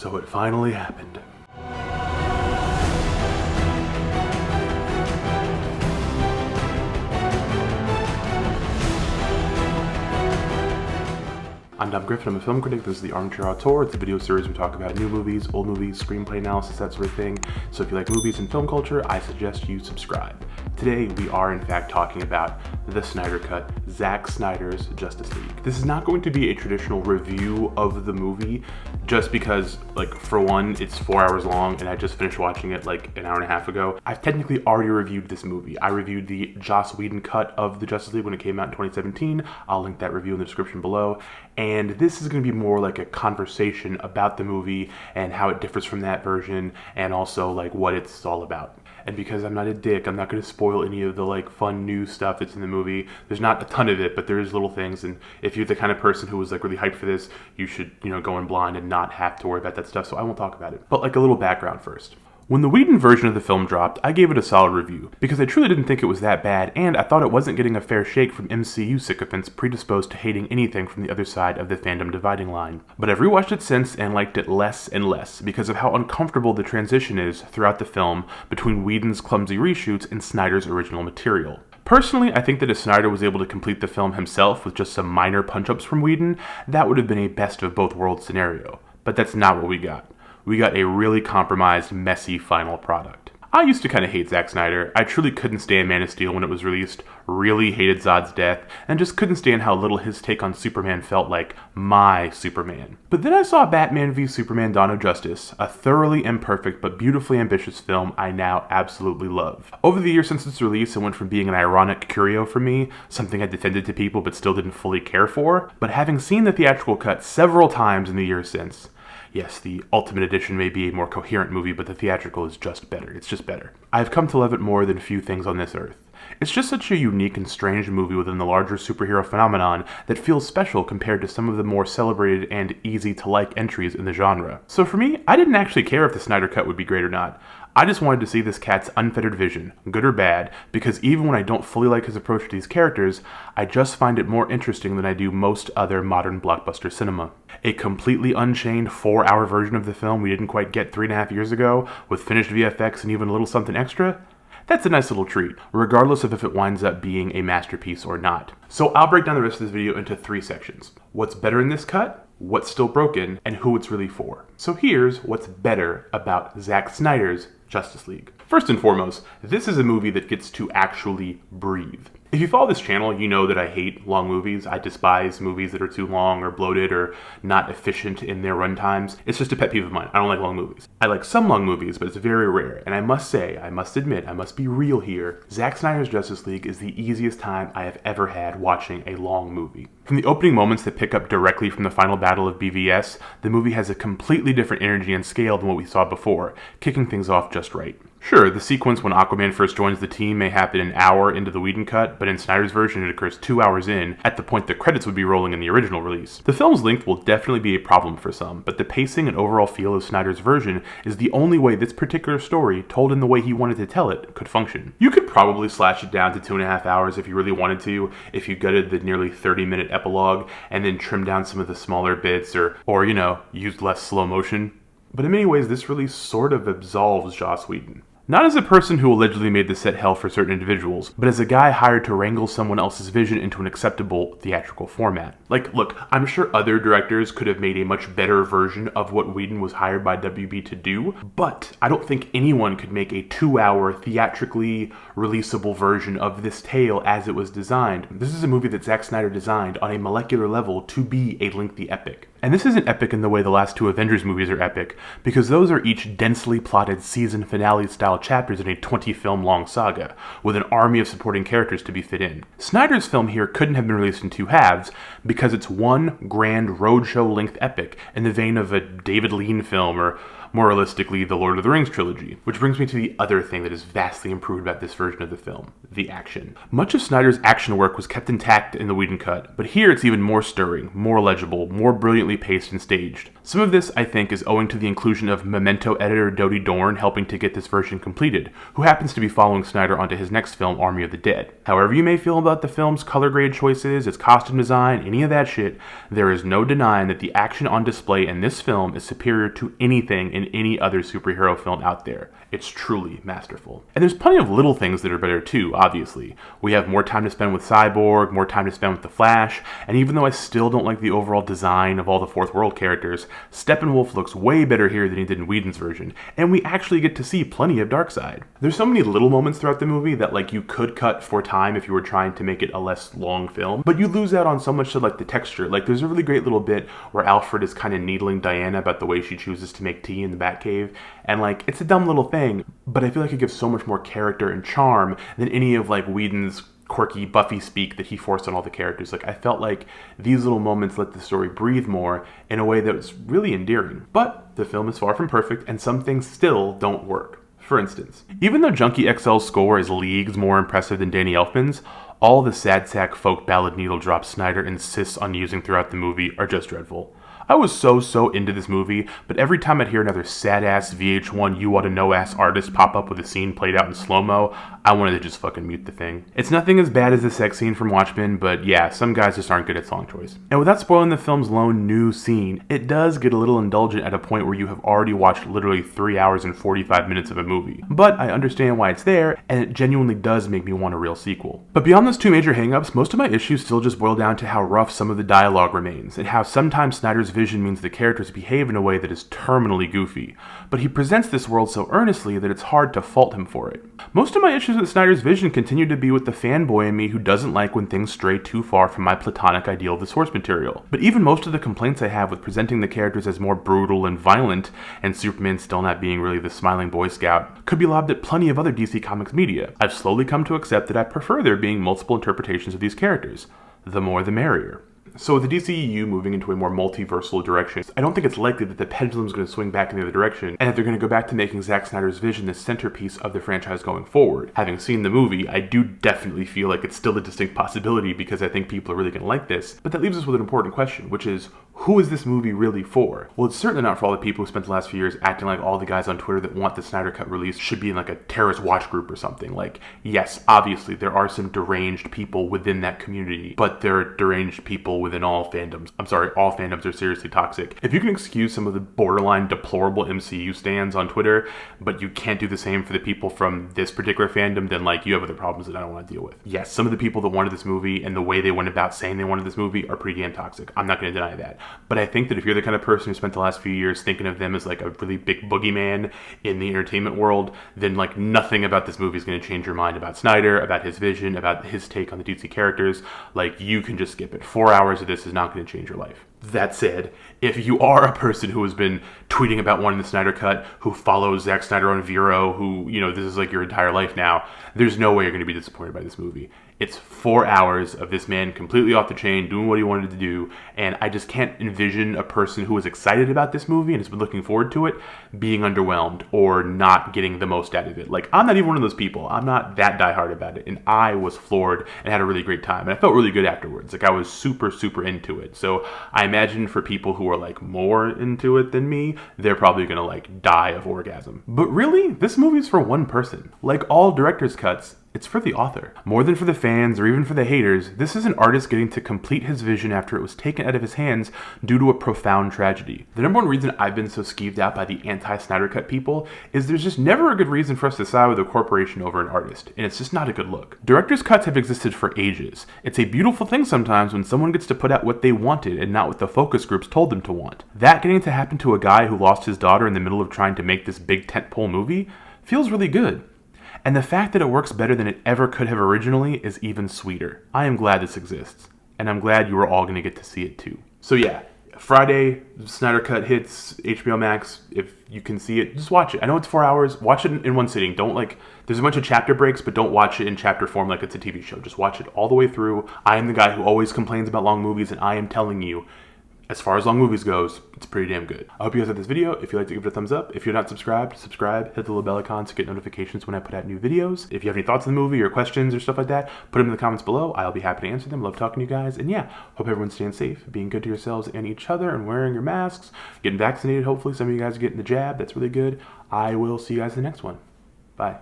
So it finally happened. I'm Dom Griffin, I'm a film critic. This is the Armchair Auteur. It's a video series where we talk about new movies, old movies, screenplay analysis, that sort of thing. So if you like movies and film culture, I suggest you subscribe. Today, we are in fact talking about the Snyder Cut, Zack Snyder's Justice League. This is not going to be a traditional review of the movie, just because, for one, it's 4 hours long and I just finished watching it an hour and a half ago. I've technically already reviewed this movie. I reviewed the Joss Whedon cut of the Justice League when it came out in 2017. I'll link that review in the description below. And this is going to be more like a conversation about the movie and how it differs from that version, and also what it's all about. And because I'm not a dick, I'm not going to spoil any of the fun new stuff that's in the movie. There's not a ton of it, but there is little things. And if you're the kind of person who was really hyped for this, you should go in blind and not have to worry about that stuff. So I won't talk about it. But a little background first. When the Whedon version of the film dropped, I gave it a solid review, because I truly didn't think it was that bad, and I thought it wasn't getting a fair shake from MCU sycophants predisposed to hating anything from the other side of the fandom dividing line. But I've rewatched it since and liked it less and less, because of how uncomfortable the transition is throughout the film between Whedon's clumsy reshoots and Snyder's original material. Personally, I think that if Snyder was able to complete the film himself with just some minor punch-ups from Whedon, that would have been a best of both worlds scenario. But that's not what we got. We got a really compromised, messy final product. I used to kind of hate Zack Snyder. I truly couldn't stand Man of Steel when it was released, really hated Zod's death, and just couldn't stand how little his take on Superman felt like my Superman. But then I saw Batman v Superman: Dawn of Justice, a thoroughly imperfect but beautifully ambitious film I now absolutely love. Over the years since its release, it went from being an ironic curio for me, something I defended to people but still didn't fully care for, but having seen the theatrical cut several times in the years since, yes, the Ultimate Edition may be a more coherent movie, but the theatrical is just better. It's just better. I've come to love it more than few things on this earth. It's just such a unique and strange movie within the larger superhero phenomenon that feels special compared to some of the more celebrated and easy-to-like entries in the genre. So for me, I didn't actually care if the Snyder Cut would be great or not. I just wanted to see this cat's unfettered vision, good or bad, because even when I don't fully like his approach to these characters, I just find it more interesting than I do most other modern blockbuster cinema. A completely unchained 4-hour version of the film we didn't quite get 3.5 years ago, with finished VFX and even a little something extra? That's a nice little treat, regardless of if it winds up being a masterpiece or not. So I'll break down the rest of this video into 3 sections. What's better in this cut, what's still broken, and who it's really for. So here's what's better about Zack Snyder's Justice League. First and foremost, this is a movie that gets to actually breathe. If you follow this channel, you know that I hate long movies. I despise movies that are too long or bloated or not efficient in their runtimes. It's just a pet peeve of mine. I don't like long movies. I like some long movies, but it's very rare. And I must say, I must admit, I must be real here. Zack Snyder's Justice League is the easiest time I have ever had watching a long movie. From the opening moments that pick up directly from the final battle of BVS, the movie has a completely different energy and scale than what we saw before, kicking things off just right. Sure, the sequence when Aquaman first joins the team may happen an hour into the Whedon cut, but in Snyder's version it occurs 2 hours in, at the point the credits would be rolling in the original release. The film's length will definitely be a problem for some, but the pacing and overall feel of Snyder's version is the only way this particular story, told in the way he wanted to tell it, could function. You could probably slash it down to 2.5 hours if you really wanted to, if you gutted the nearly 30-minute epilogue, and then trimmed down some of the smaller bits, or used less slow motion. But in many ways, this really sort of absolves Joss Whedon. Not as a person who allegedly made the set hell for certain individuals, but as a guy hired to wrangle someone else's vision into an acceptable theatrical format. Look, I'm sure other directors could have made a much better version of what Whedon was hired by WB to do, but I don't think anyone could make a 2-hour theatrically releasable version of this tale as it was designed. This is a movie that Zack Snyder designed on a molecular level to be a lengthy epic. And this isn't epic in the way the last 2 Avengers movies are epic, because those are each densely plotted season finale style chapters in a 20-film long saga, with an army of supporting characters to be fit in. Snyder's film here couldn't have been released in 2 halves, because it's one grand roadshow length epic in the vein of a David Lean film, or more realistically, the Lord of the Rings trilogy. Which brings me to the other thing that is vastly improved about this version of the film: the action. Much of Snyder's action work was kept intact in the Whedon cut, but here it's even more stirring, more legible, more brilliantly paced and staged. Some of this, I think, is owing to the inclusion of Memento editor Dodie Dorn helping to get this version completed, who happens to be following Snyder onto his next film, Army of the Dead. However you may feel about the film's color grade choices, its costume design, any of that shit, there is no denying that the action on display in this film is superior to anything in any other superhero film out there. It's truly masterful. And there's plenty of little things that are better too, obviously. We have more time to spend with Cyborg, more time to spend with the Flash, and even though I still don't like the overall design of all the Fourth World characters, Steppenwolf looks way better here than he did in Whedon's version, and we actually get to see plenty of Darkseid. There's so many little moments throughout the movie that like you could cut for time if you were trying to make it a less long film, but you lose out on so much of like the texture. Like there's a really great little bit where Alfred is kind of needling Diana about the way she chooses to make tea in the Batcave, and like it's a dumb little thing, but I feel like it gives so much more character and charm than any of like Whedon's quirky Buffy speak that he forced on all the characters. Like I felt like these little moments let the story breathe more in a way that was really endearing. But the film is far from perfect, and some things still don't work. For instance, even though Junkie XL's score is leagues more impressive than Danny Elfman's, all the sad sack folk ballad needle drops Snyder insists on using throughout the movie are just dreadful. I was so into this movie, but every time I'd hear another sad-ass VH1 you oughta know-ass artist pop up with a scene played out in slow-mo, I wanted to just fucking mute the thing. It's nothing as bad as the sex scene from Watchmen, but yeah, some guys just aren't good at song choice. And without spoiling the film's lone new scene, it does get a little indulgent at a point where you have already watched literally 3 hours and 45 minutes of a movie. But I understand why it's there, and it genuinely does make me want a real sequel. But beyond those two major hangups, most of my issues still just boil down to how rough some of the dialogue remains, and how sometimes Snyder's vision means the characters behave in a way that is terminally goofy, but he presents this world so earnestly that it's hard to fault him for it. Most of my issues with Snyder's vision continue to be with the fanboy in me who doesn't like when things stray too far from my platonic ideal of the source material. But even most of the complaints I have with presenting the characters as more brutal and violent, and Superman still not being really the smiling Boy Scout, could be lobbed at plenty of other DC Comics media. I've slowly come to accept that I prefer there being multiple interpretations of these characters. The more the merrier. So with the DCEU moving into a more multiversal direction, I don't think it's likely that the pendulum is going to swing back in the other direction, and that they're going to go back to making Zack Snyder's vision the centerpiece of the franchise going forward. Having seen the movie, I do definitely feel like it's still a distinct possibility because I think people are really going to like this. But that leaves us with an important question, which is, who is this movie really for? Well, it's certainly not for all the people who spent the last few years acting like all the guys on Twitter that want the Snyder Cut release should be in like a terrorist watch group or something. Like, yes, obviously there are some deranged people within that community, but there are deranged people within all fandoms. I'm sorry, all fandoms are seriously toxic. If you can excuse some of the borderline deplorable MCU stans on Twitter, but you can't do the same for the people from this particular fandom, then like you have other problems that I don't want to deal with. Yes, some of the people that wanted this movie and the way they went about saying they wanted this movie are pretty damn toxic. I'm not going to deny that. But I think that if you're the kind of person who spent the last few years thinking of them as like a really big boogeyman in the entertainment world, then like nothing about this movie is going to change your mind about Snyder, about his vision, about his take on the DC characters. Like, you can just skip it. 4 hours of this is not going to change your life. That said, if you are a person who has been tweeting about wanting the Snyder Cut, who follows Zack Snyder on Vero, who, you know, this is like your entire life now, there's no way you're going to be disappointed by this movie. It's 4 hours of this man completely off the chain, doing what he wanted to do, and I just can't envision a person who is excited about this movie and has been looking forward to it being underwhelmed or not getting the most out of it. Like, I'm not even one of those people. I'm not that diehard about it, and I was floored and had a really great time, and I felt really good afterwards. Like, I was super into it. So I imagine for people who are like more into it than me, they're probably gonna like die of orgasm. But really, this movie's for one person. Like all director's cuts, it's for the author. More than for the fans or even for the haters, this is an artist getting to complete his vision after it was taken out of his hands due to a profound tragedy. The number one reason I've been so skeeved out by the anti-Snyder Cut people is there's just never a good reason for us to side with a corporation over an artist, and it's just not a good look. Director's cuts have existed for ages. It's a beautiful thing sometimes when someone gets to put out what they wanted and not what the focus groups told them to want. That getting to happen to a guy who lost his daughter in the middle of trying to make this big tentpole movie feels really good. And the fact that it works better than it ever could have originally is even sweeter. I am glad this exists, and I'm glad you are all going to get to see it too. So yeah, Friday, Snyder Cut hits HBO Max. If you can see it, just watch it. I know it's 4 hours. Watch it in one sitting. Don't like, there's a bunch of chapter breaks, but don't watch it in chapter form like it's a TV show. Just watch it all the way through. I am the guy who always complains about long movies, and I am telling you, as far as long movies goes, it's pretty damn good. I hope you guys like this video. If you like to give it a thumbs up. If you're not subscribed, subscribe, hit the little bell icon to get notifications when I put out new videos. If you have any thoughts on the movie or questions or stuff like that, put them in the comments below. I'll be happy to answer them. Love talking to you guys. And yeah, hope everyone's staying safe, being good to yourselves and each other, and wearing your masks, getting vaccinated. Hopefully some of you guys are getting the jab. That's really good. I will see you guys in the next one. Bye.